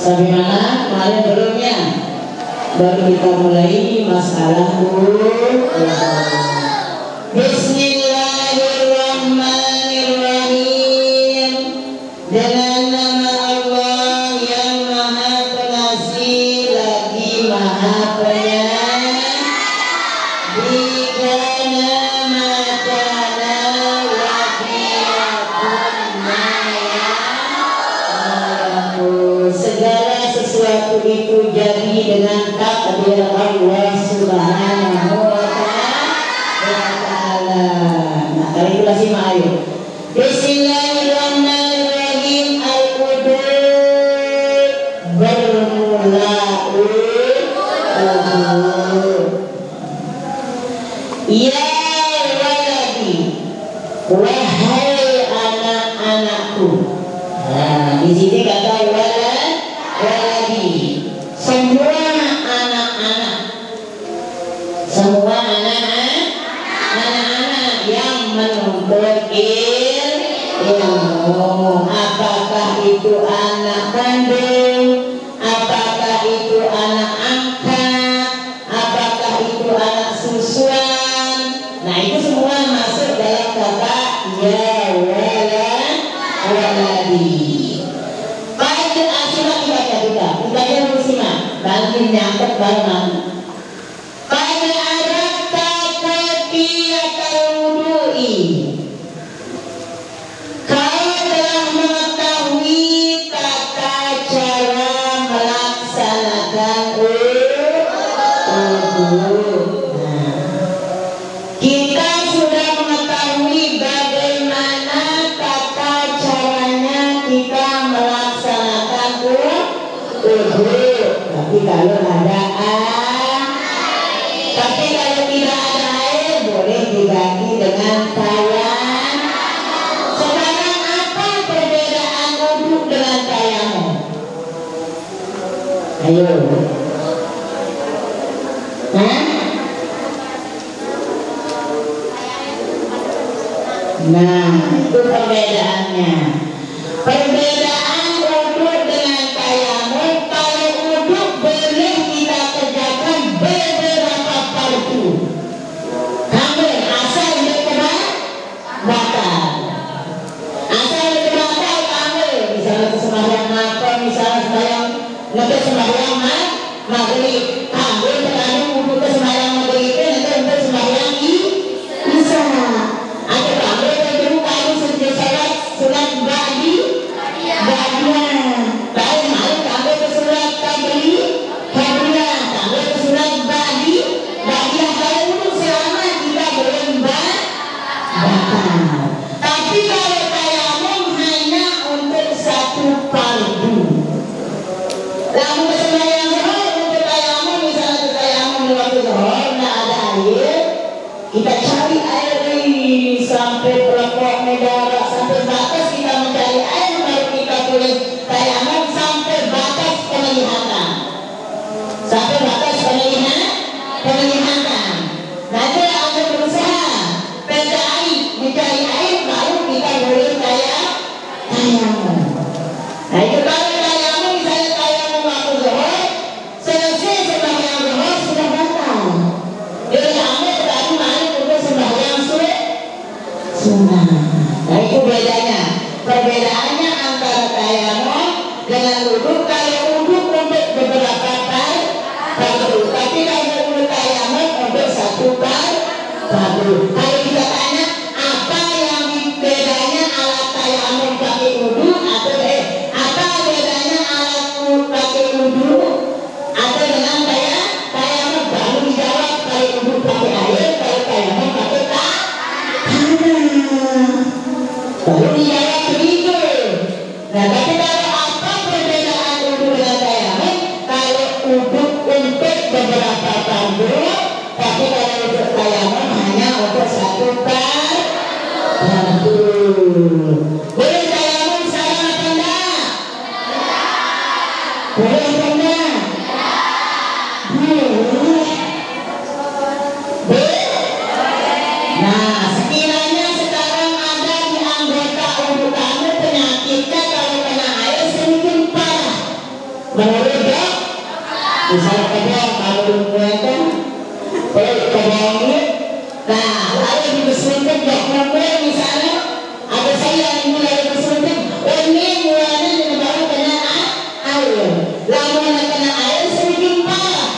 Sampai mana? Kemarin belum ya? Baru kita mulai masalah Bismillahirrahmanirrahim. Dengan nama Allah yang Maha Pengasih lagi Maha Penyayang. Jika nama kana segala sesuatu itu jadi dengan takdir Allah Subhanahu wa Ta'ala. Nah, kali itu kasih ayo. Bismillahirrahmanirrahim. Al-Qudud bermula ya waladi, wahai anak-anakku. Nah, di sini kata waladi, semua anak-anak, semua anak-anak yang menuntut ilmu. Apakah itu anak kandung, apakah itu anak angkat, apakah itu anak susuan. Nah, itu semua masuk dalam kata ya waladi. Baik, asimak kita harus simak. Nanti nyangkut barengan. Pada Arab taqafiyatul wudu'i, kau telah mengetahui tata cara melaksanakan wudu. Kita sudah mengetahui bagaimana tata caranya kita melaksanakan wudu. Tapi kalau ada tapi kalau tidak ada air boleh diganti dengan tayamum. Sekarang apa perbedaan wudu dengan tayamum? Ayo. Nah, itu perbedaannya. Perbedaan wudu dengan tayamum, kalau wudu boleh kita kerjakan beberapa fardu. Kamu asal batal. Asal batal kamu, misalnya sembahyang apa, misalnya sembahyang nanti sembahyang maghrib, kamu terlalu wudu ke sembahyang maghrib itu nanti untuk sembahyang isya. Ada kamu dulu kamu sejak surat badiah. Lalu malu kamu ke surat kabliah, kamu ke surat badiah. Kalau wudu selama tidak boleh batal. Tapi kalau tayamum hanya untuk satu fardu. Lalu sembahyang zuhur untuk tayamum, misalnya tayamum di waktu zuhur tidak ada air, kita cari air sampai pelopok negara, sampai batas kita mencari air, baru kita tulis tayamum sampai batas penglihatan. Sampai batas penglihatan. Nanti ada berusaha mencari air, baru kita boleh tayamum. Nah, itu kalau tayamum, misalnya tayamum waktu zuhur, selesai sembahyang zuhur sudah batal. Jadi kamu tadi malu untuk sembahyang sunnah. Nah, itu bedanya. Perbedaannya antara tayamum dengan wudu. Kalau wudu untuk beberapa fardu, tapi kalau wudu tayamum untuk satu fardu. Kalau kita tanya apa yang bedanya alat tayamum pakai wudu atau apa bedanya alat pakai wudu atau dengan tayamum, baru dijawab kalau wudu pakai air, kalau tayamum pakai baru dijawab begitu. Nah, tapi kalau apa perbedaan wudu dengan tayamum? Kalau wudu untuk beberapa fardu, tapi kalau untuk tayamum hanya untuk satu fardu. Boleh tayamum sekarang apa enggak? Boleh apa enggak? Nah, sekiranya sekarang ada di anggota wudu kamu penyakitnya kalau kena air sedikit parah, menurut ya misalnya kebong kalau kan kebong ini nah lalu dibesuntik dokumen misalnya ada saya yang mulai dibesuntik ini mulanya yang baru kena air lalu kena air sedikit parah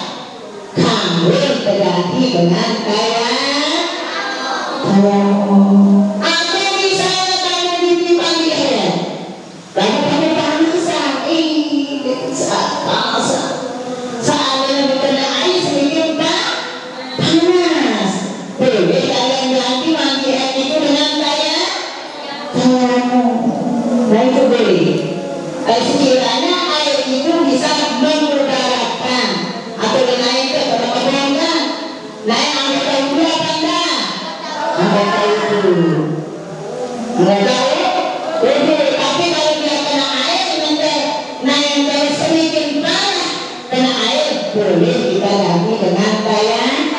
kamu berarti dengan kayak aku misalnya kamu ditimpa dia kamu panasan panasan seandainya kena air sedikit panas boleh kalian ganti mandi air itu dengan kayak kamu nah itu boleh sekiranya air itu bisa mengudarakan atau naik ke tempat-tempatnya naik anggota itu apa enggak anggota itu enggak tahu tapi kalau dia kena air naik dari sedikit parah kena air boleh kita ganti dengan tayamu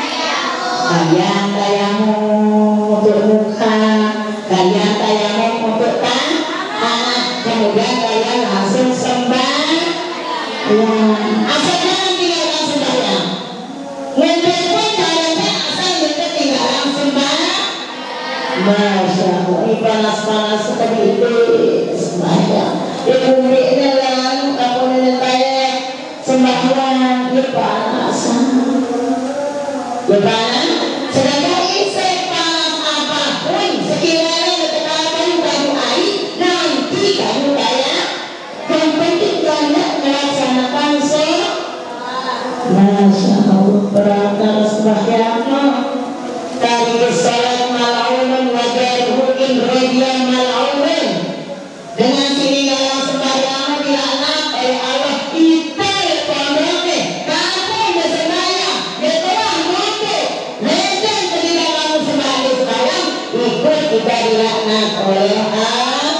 untuk muka tayamu untuk tangan kemudian kalian langsung sembah asal jangan tinggalkan sembahyang ngendek pun caranya asal ngendek tinggalkan Masya Allah ini panas-panas seperti itu sembahyang ibu miknya lalu aku nenek saya sembahyang ya panas sedangkan isi panas apapun sekiranya ketekan kamu air nanti kamu kayak yang penting banyak melaksanakan Masya Allah beratkan sembahyangnya dari salat mal'aunan wajaruhu in radiyan mal'aunan dengan sininggalan sembahyangnya dilaknat oleh Allah kita pondoknya kamu bersembahyang betulah mampu ledan ketika kamu sembahyang ikut kita dilaknat oleh Allah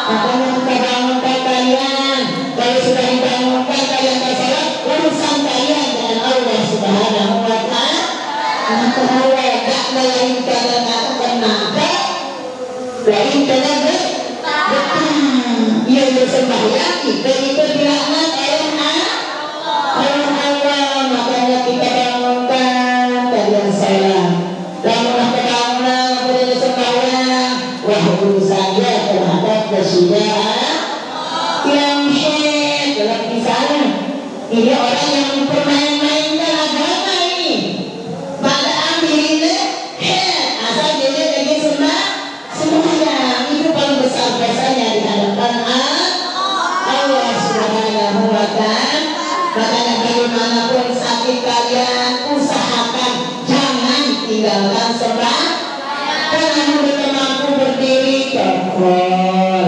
makanya kita bangunkan kalian kalau sudah dibangunkan kalian bersalat urusan kalian dengan Allah Subhanahu wa ta'ala gak melainkan tenaga lain tenaga ia bersembahyang kita dilaknat oleh Allah makanya kita bangunkan kalian salam bangunlah kebangunan kemudian sembahyang wah urusannya terhadap kesudahan yang dalam misalnya ini orang yang mempermain-mainkan agama ini pada akhirnya asal dia lagi sembahyang itu paling besar dosanya di hadapan Allah Subhanahu wa ta'ala makanya bagaimanapun sakit kalian usahakan jangan tinggalkan sembahyang kamu tidak mampu berdiri tokol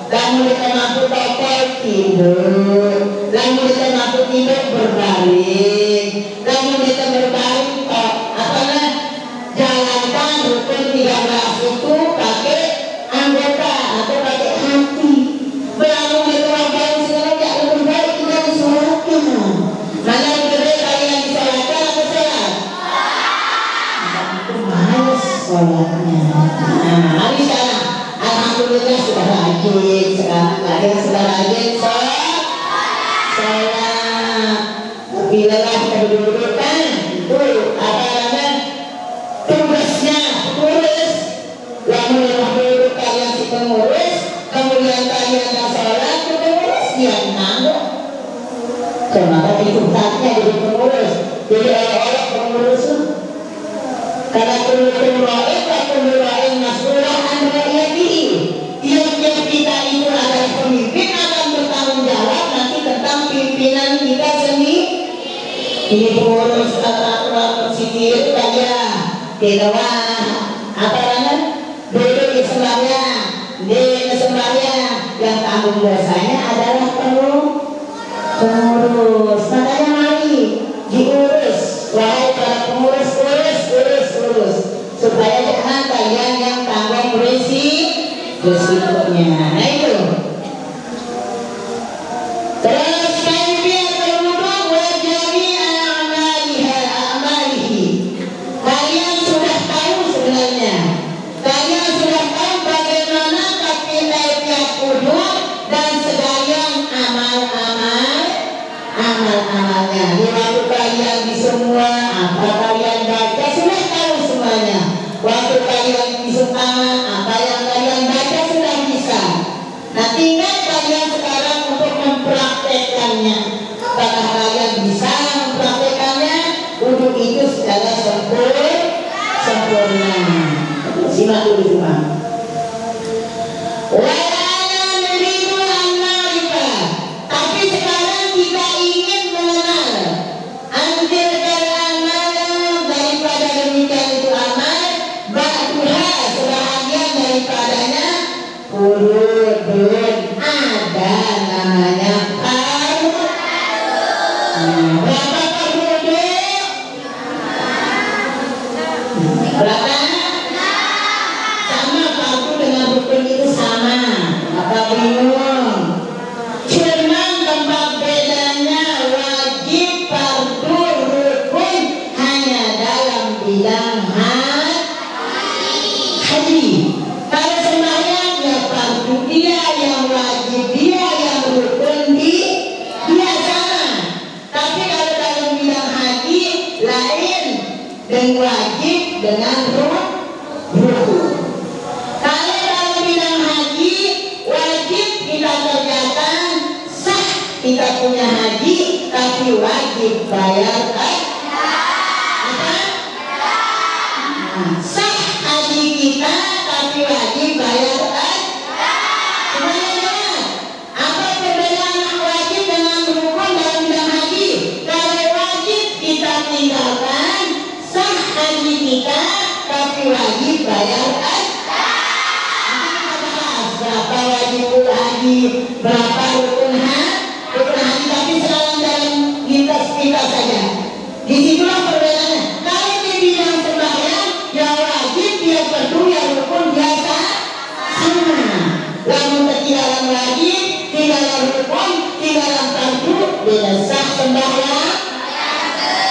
kamu tidak mampu tokol tidur kamu tidak mampu tidur berbaring kamu tidak berbaring jalankan rukun 13 itu pakai anggota atau pakai hati belum diterapkan segala tidak lebih baik tidak disolatkan mana lebih baik kalian disolatkan atau sholat itu males sholatnya hari sekarang alhamdulillah sudah rajin sekarang kalian sudah rajin sholat bila kita berdudukkan itu apa namanya tugasnya pengurus lalu kalian si pengurus kemudian kalian yang sholat ke pengurus yang nanggung kenapa ikutnya jadi pengurus jadi orang-orang pengurus karena kumulain mas'ulah an ra'iyatihi tiap-tiap kita itu adalah pemimpin akan bertanggung jawab nanti tentang pimpinan kita sendiri ini pengurus aturan sendiri kalian kita apa namanya duduk di sembahyang yang tanggung dosanya adalah pengurus makanya mari diurus wahai para pengurus urus supaya jangan kalian yang tanggung resikonya nah itu terus kaifiyatul wudu wa jami'a a'malihi kalian sudah tahu sebenarnya kalian sudah tahu bagaimana kaifiat wudu dan segala amal-amal Nah, di waktu kalian di semua apa kalian baca sudah tahu semuanya. Waktu kalian di tangan apa yang kalian baca sudah bisa. Nah, tinggal kalian sekarang untuk mempraktekannya. Apakah kalian bisa mempraktekannya? Untuk itu secara sempurna. Simak dulu semua. Tapi sekarang kita ingin mengenal anjir amal daripada demikian itu amal ba'duha sebahagian daripadanya urudun ada namanya fardu. Berapa fardu? Berapa? Sama fardu dengan rukun itu sama. Apa bingung? Cuman tempat bedanya wajib fardu rukun hanya dalam bidang haji. Kalau sembahyang ya fardu dia yang wajib dia yang rukun dia sama. Tapi kalau dalam bidang haji lain dan wajib dengan rukun. Kalau dalam bidang haji wajib kita kerjakan sah kita punya haji tapi wajib bayar apa? Sah haji kita tapi wajib bayar semuanya. Apa perbedaan wajib dengan rukun dalam bidang haji? Kalau wajib kita tinggalkan sah haji kita tapi wajib bayar berapa wajib haji, berapa rukun haji, tapi sekarang dalam lintas kita saja. Disitulah perbedaannya. Kalau di bidang sembahyang, ya wajib, dia fardu, ya rukun, biasa sama. Namun ketinggalan wajib, tinggalan rukun, tinggalan fardu, beda sah sembahyang.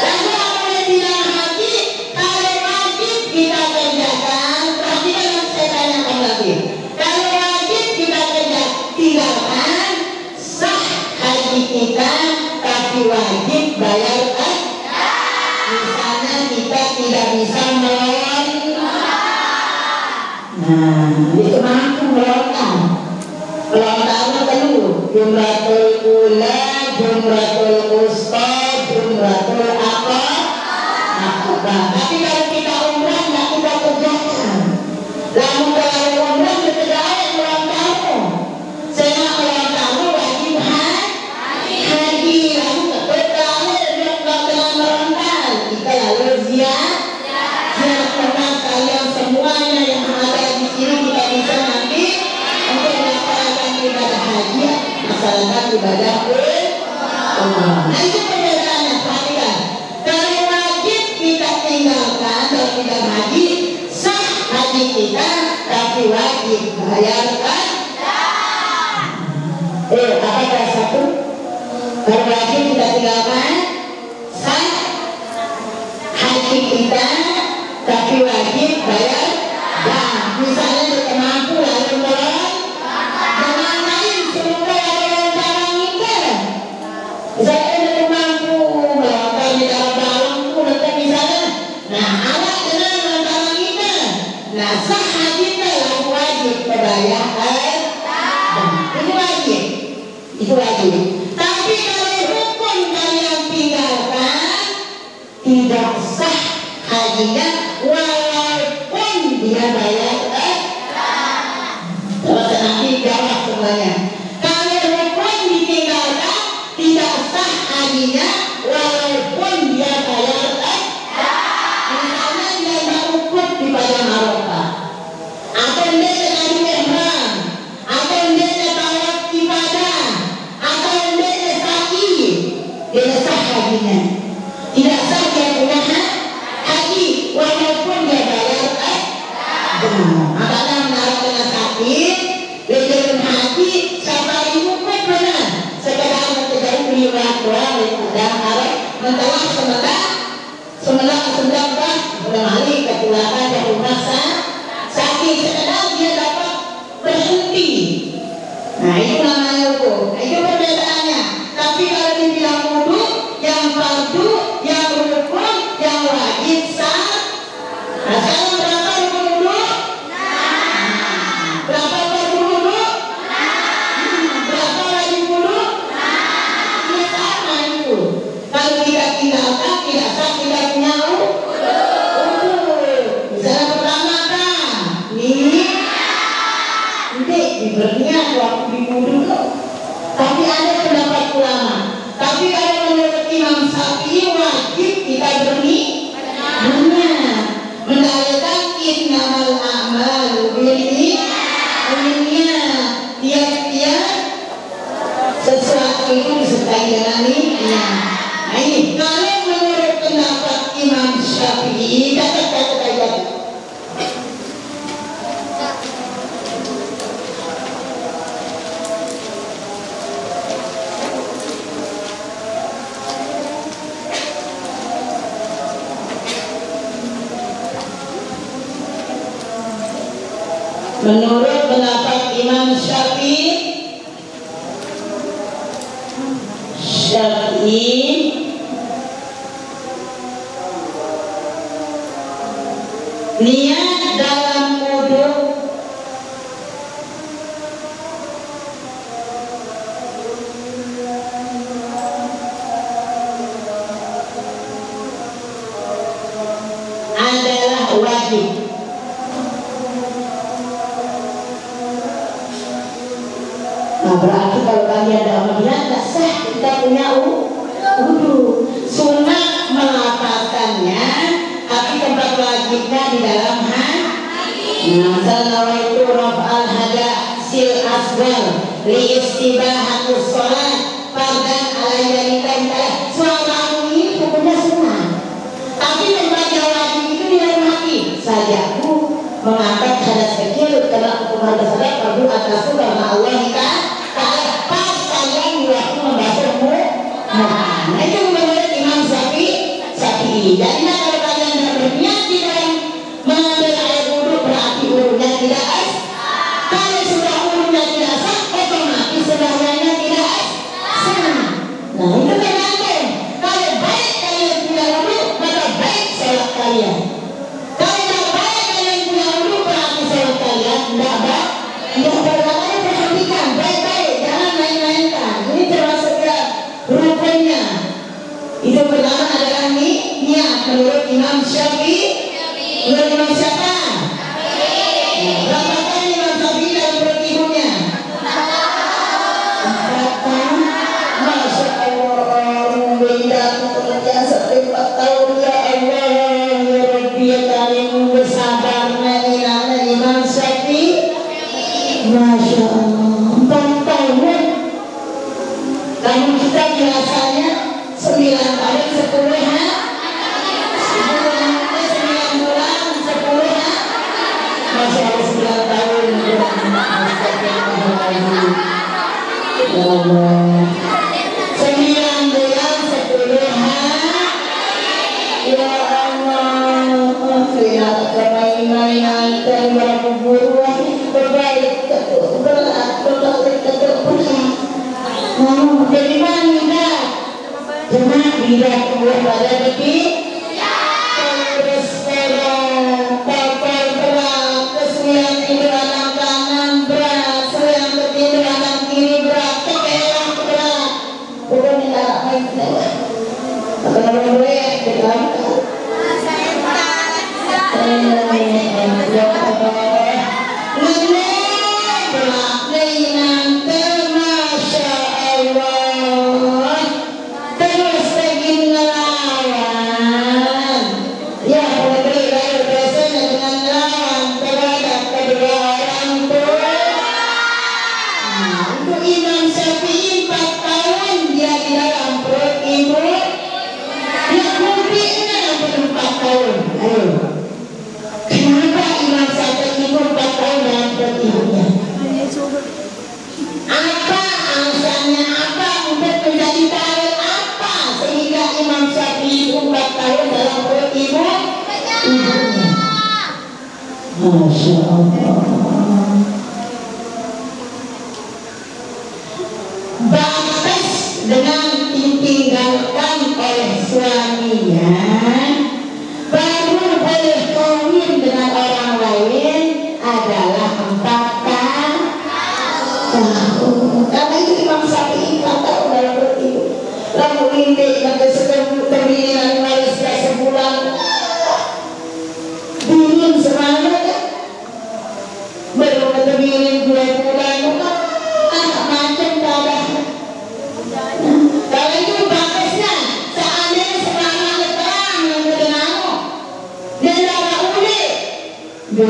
Lalu apa yang bidang haji? Kalau wajib kita kerjakan, perhatikan yang saya tanyakan lagi. Kalau wajib kita tinggalkan sah haji kita tapi wajib bayar misalnya kita tidak bisa melawan itu mampu melontar dulu jumratul ula jumratul usta jumratul aqabah. Tapi kalau kita umrah nggak kita kerjakan. Lalu kalau umrah kita kerjakan melontar saya melontar wajib haji lalu kebetulan dengan melontar kita lalu ziarah kalian semuanya yang ada di sini kita bisa nanti untuk melaksanakan ibadah haji melaksanakan ibadah umrah. Nah itu perbedaannya, perhatikan. Kalau wajib kita tinggalkan dalam bidang haji sah haji kita tapi wajib bayarkan. Apakah satu? Kalau wajib kita tinggalkan sah haji kita tapi wajib bayar. Dan misalnya kita mampu lalu melon dengan lain semoga ada cara kita. Misalnya kita mampu melontar di dalam balonku nanti misalnya. Nah awak dengan antara kita. Nah sah haji kita lalu wajib bayar. Itu wajib. Tapi kalau rukun kalian tinggalkan tidak sah hajinya walaupun dia bayar terus nanti jawab semuanya. Kalau rukun ditinggalkan tidak sah hajinya walaupun dia bayar misalnya dia tidak ukut di padang Arafah atau dia dari ihram atau dia tawaf ibadah atau dia sa'i dia sah hajinya. Tidak sah dia punya haji walaupun dia bayar makanya menaruh dengan sakit dia haji safari mukmin benar sekedar mencegah beliau doang dan harus mentelah semendak bermalik ketularan dan merasa sakit sekedar dia dapat berhenti. Nah itu namanya hukum. Nah itu perbedaannya. Tapi kalau dibilang wudu yang Kalau kita tinggalkan tidak sah, tidak punya misalnya pertama kan nih berniat waktu diwudu kok. Tapi ada pendapat ulama. Tapi kalau menurut Imam Syafi'i wajib kita berniat. Mendalilkan innamal a'malu binniyat. Tiap-tiap sesuatu itu disertai dengan niat. Nah ini kalau menurut pendapat Imam Syafi'i kata-kata menurut pendapat Imam Syafi'i niat dalam wudu adalah wajib. Nah berarti kalau kalian dalam niat tak sah kita punya wudu. Sunat melafalkannya, tapi tempat wajibnya di dalam hati. Nah, salawaitu raf'al hada sil asgar li istibahatus sholat fardan alaiya nikaintah. Suara ini hukumnya sunat, tapi tempatnya wajib itu di dalam hati. Sajaku mengangkat hadas kecil karena hukum hadas salat fardu atasku karena Allah Ta'ala pas kalian waktu membasuhmu. Nah itu menurut Imam Syafi'i. Jadi kalau kalian tidak berniat di dalam mengambil air wudu berarti wudunya tidak sah. Kalau sudah wudunya tidak sah, otomatis sembahyangnya tidak sah. Nah itu tergantung. Kalau baik kalian punya wudu, maka baik sholat kalian. Kalau tidak baik kalian punya wudu, berarti sholat kalian tidak baik. Tidak baik, perhatikan baik-baik, jangan main-mainkan. Ini termasuk rukunnya. Itu pertama adalah niat menurut Imam Syafi'i. Menurut Imam siapa? Berapa kali Imam Syafi'i dalam bertibunya? 4 tahun. Masya Allah, beda pekerjaan sampai 4 tahun. Ya Allah, ya Rabbi, ya Karimu, bersabarnya ilahnya Imam Syafi'i. Masya Allah, 4 tahun. Namun kita biasanya 9 tahun 10 hari. 9 bulan 10 hari. Masya Allah 9 tahun. Ya Allah 9 bulan 10 hari. Ya Allah lihat kemain-mainan dan berburuan berbaik berat dari mana cuma tidak keluar pada detik terus tapal berat kesulian tidur anak kanan berat kesulian tidur anak kiri berat kekelang berat bukan tidak main kalau boleh kita Masya Allah. Batas dengan ditinggalkan oleh suaminya baru boleh kawin dengan orang lain adalah 4 tahun. Karena itu Imam Syafi'i 4 tahun dalam bertidur. Lalu ini dengan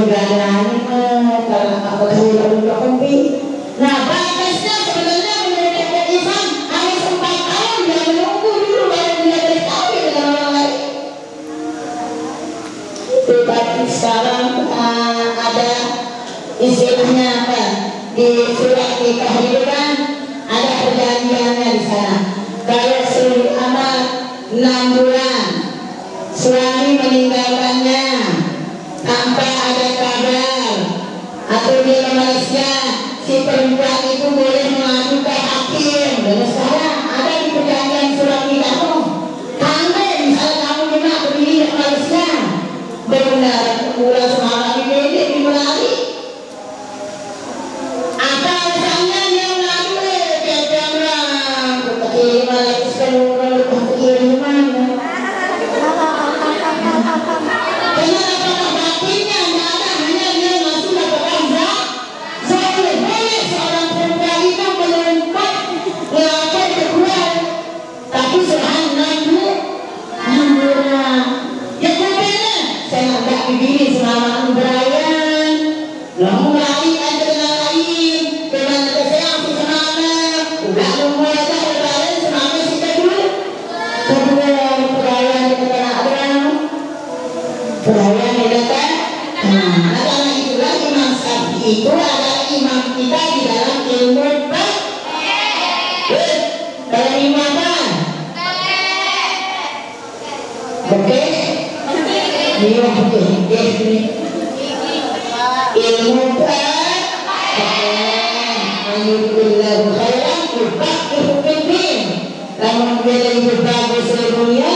berani kalau aku tahu kopi. Nah, batasnya sebenarnya menjadi imam harus 4 tahun dia menunggu dulu baru dia berkawin dengan orang lain. Tetapi sekarang ada istilahnya apa? Di surat nikah itu kan ada perjanjiannya di sana. Kalau selama 6 bulan suami meninggalkannya tanpa ada kabar atau dia ke Malaysia, si perempuan itu boleh mengadu ke hakim. Dan sekarang ada di perjanjian surat nikahmu. Kamu misalnya kamu memang berdiri ke Malaysia, benar bulan semalam ini dia dimulai. Apa alasannya dia mengadu? Jangan tetapi malah sekarang kiri mana? Begini selama berayan, lalu lari ada dengan lain, dengan kesehatan semana, udah mulai dah berayan semana kita dulu. Kedua berayan kita ada, berayan kita kan. Nah, karena itulah Imam Syafi'i itu adalah imam kita di dalam ilmu fikih. Dalam imam apa? Oke. Ilmu ilmu ayubillahu khairan yufaqihu fiddin. Namun dia lebih bagus di dunia,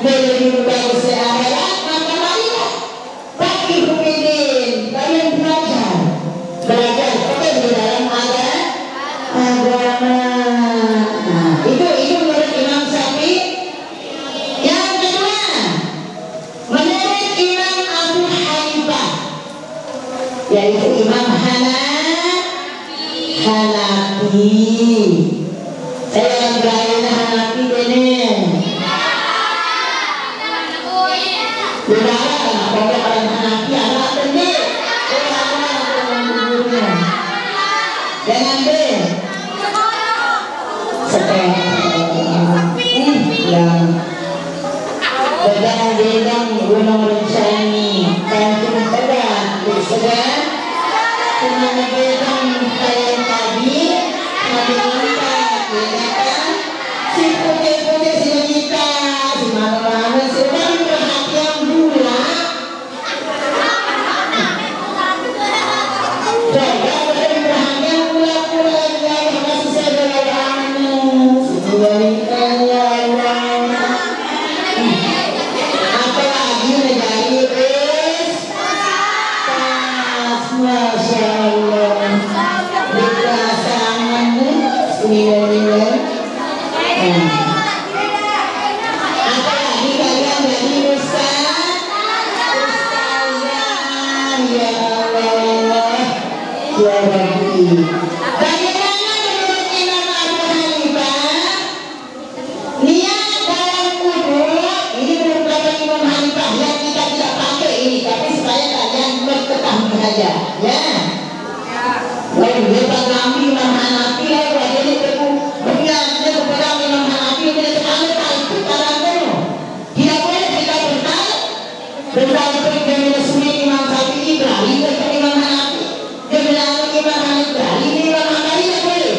dia lebih bagus di akhirat, maka marilah faqihu fiddin. Kalian belajar di dalam agama. Nah, itu menurut Imam Syafi'i. Yang kedua, menurut Imam Abu Hanifah, yaitu Imam Hanafi. Saya yang berani Hanafi ini. Sudah pokok orang Hanafi anak sendiri. Jangan deh. Yang sedang gunung Rinjani, kampung Tegal, sedang menegakkan kayak tadi, si putih-putih si kita, si mana-mana si orang perhatian gula. Coba perhatian gula-gula yang masih sederhana, sebenarnya ya Allah. Apalagi negari Masya Allah, dikerasangan sembilan-sembilan. Apalagi kalian dari Ustaz, ya Allah, ya Rabbi. Bagaimana menurut Imam Abu Hanifah? Niat dalam wudu ini merupakan Imam Hanifah yang kita tidak pakai ini, tapi supaya kalian mengetahui saja, ya. Lalu dia Nabi Imam Hanafi, lalu jadi berniatnya kepada Imam Hanafi dia sekali itu karena itu tidak boleh kita berkali dengan sunni Imam Syafi'i beralih ke Imam Hanafi, dengan Imam Hanafi beralih Imam Hanafi tidak boleh.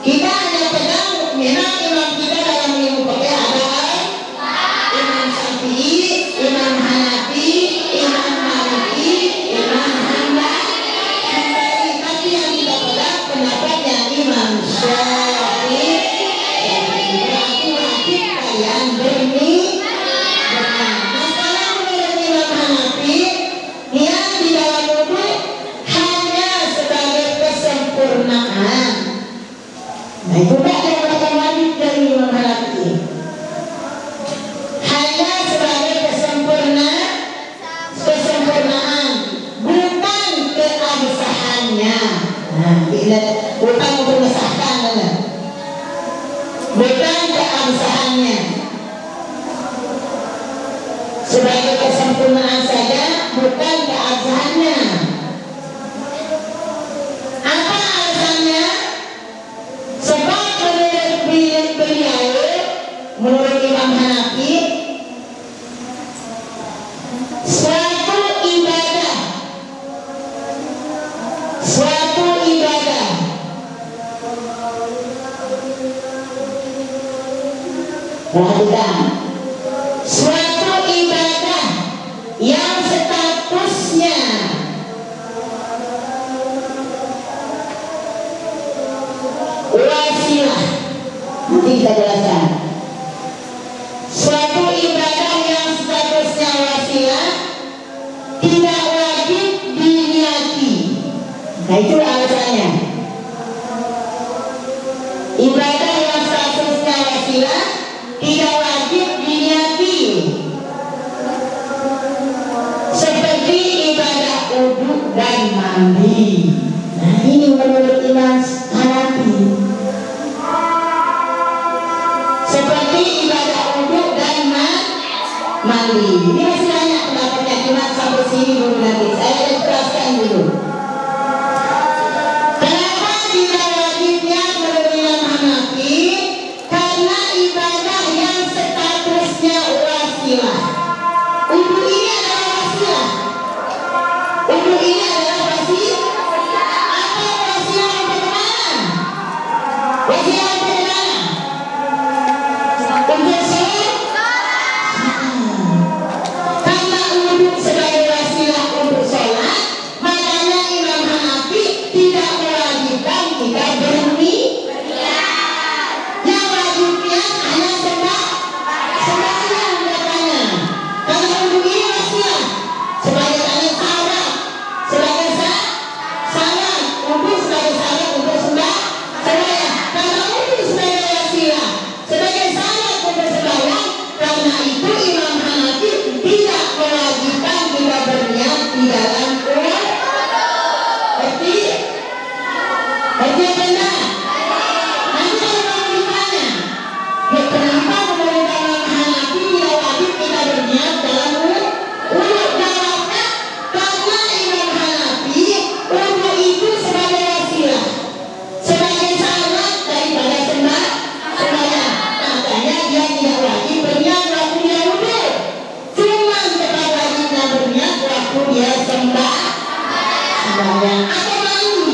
Kita hanya pegang minat imam kita dalam ilmu fikih adalah Imam Syafi'i, Imam Hanafi, Imam Maliki, Imam Hambali. Tapi yang kita pegang pendapatnya Imam Syafi'i. Berarti wajib kalian masalah menurut Imam Hanafi, yang di dalam wudu hanya sebagai kesempurnaan. Nah, itu tak ada kata wajib dari Imam Hanafi. Hanya sebagai kesempurnaan, bukan keabsahannya. Nah, bukan untuk mengesahkan, bukan keabsahannya. sebagai kesempurnaan saja, bukan keabsahannya. Apa alasannya? Sebab menurut beliau, menurut Imam Hanafi, suatu ibadah perhatikan, suatu ibadah yang statusnya wasilah, nanti kita jelaskan. Suatu ibadah yang statusnya wasilah tidak wajib diniati. Nah, itu alasannya. Ibadah yang statusnya wasilah tidak wajib diniati, seperti ibadah wudu dan mandi. Nah, ini menurut Imam Hanafi. Seperti ibadah wudu dan mandi. Ini masih banyak pendapatnya, cuma sampai sini dulu, nanti saya jelaskan dulu. Kenapa tidak wajibnya menurut Imam Hanafi? Karena ibadah yang statusnya wasilah. Wudu ini adalah wasilah. Wudu ini adalah wasilah. Apa wasilah untuk mana? Wasilah untuk mana? Untuk karena wudu sebagai wasilah untuk sholat, makanya Imam Hanafi tidak mewajibkan kita berniat. Yang wajibnya hanya sembahyang katanya. Karena wudu ini wasilah sebagai tanda syarat, sebagai syarat wudu sebagai syarat untuk sembahyang. Karena wudu sebagai wasilah, sebagai syarat untuk sembahyang, karena itu Imam Hanafi tidak mewajibkan kita berniat di dalam wudu. Berarti benar. Nanti kalau kamu ditanya, ya kenapa menurut Imam Hanafi tidak wajib kita berniat dalam wudu? Jawabnya, karena Imam Hanafi wudu itu sebagai wasilah, sebagai syarat daripada sembahyang. Makanya dia tidak wajib berniat waktu dia wudu, cuma tetap wajibnya berniat waktu dia sembahyang atau mandi.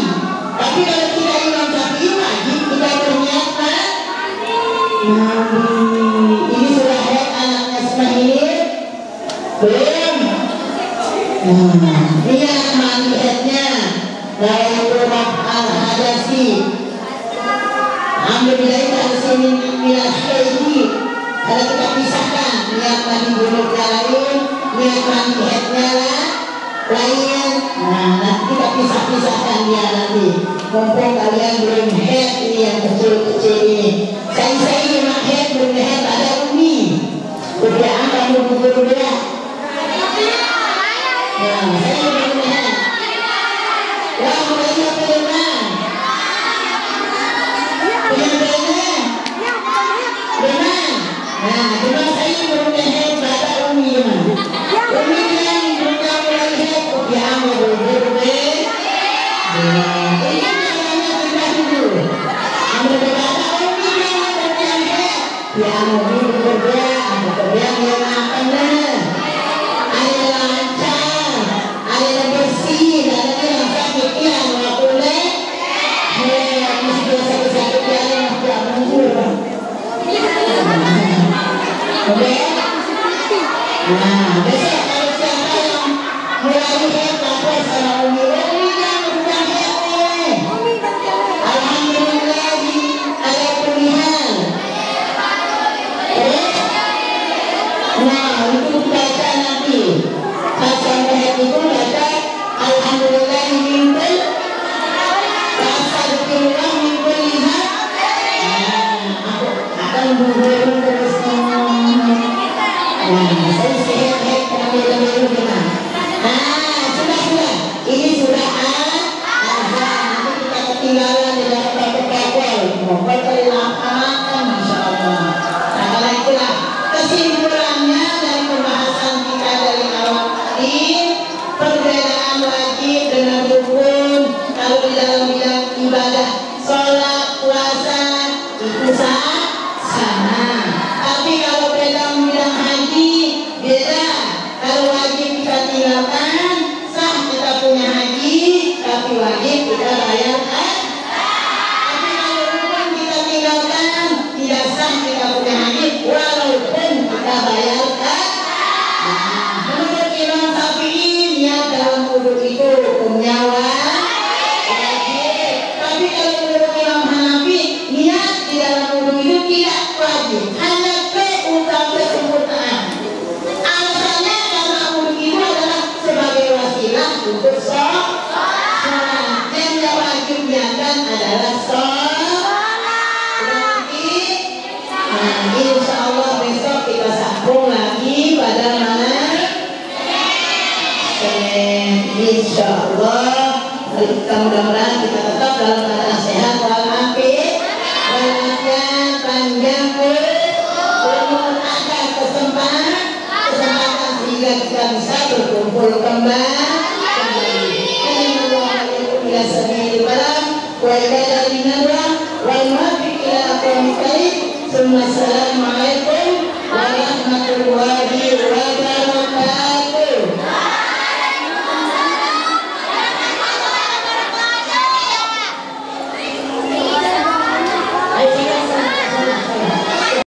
Tapi kalau kita Imam Syafi'i wajib kita berniat mandi. Ini sudah haid anaknya semahir belum? Ini anak mandi haidnya dalam rumah al-hadasi. Alhamdulillah dari sini niat haidi. Kalau kita pisahkan niat mandi junubnya lain, niat mandi haidnya lain. Nah, nanti kita pisahkan dia nanti. Mumpung kalian belum haid ini yang kecil-kecil ini. Saya memang haid belum haid ada umi. Udah kamu gugur dia. Nah, saya belum haid. Wah, mulainya berenang. Berenang. Berenang. Nah, cuma saya belum haid ada umi mah. Umi yang belum mulai haid, dia mau gugur deh. Ya mau bekerja dia makan deh. Ada lancar, ada bersih, ada yang sakit ya nggak boleh. Mesti sakit ya nggak muncul. Oke. Nah besok kalau siapa yang mulai head lapor sama umi yang udah head. Alhamdulillah ada pilihan. Nah, itu baca nanti. Baca head itu baca alhamdulillah minta astagfirullah minta lihat. Nah, aku akan gugur terus. Nah, saya sehat-sehat kami gimana? Nah, sudah. Ini sudah nanti kita ketinggalan di dalam protokol. Mohon dilaksanakan, insya Allah. Nah, kalau itulah kesimpulannya dari pembahasan kita. kita mudah-mudahan kita tetap dalam keadaan sehat walafiat, panjang umur, ada kesempatan sehingga kita bisa berkumpul kembali.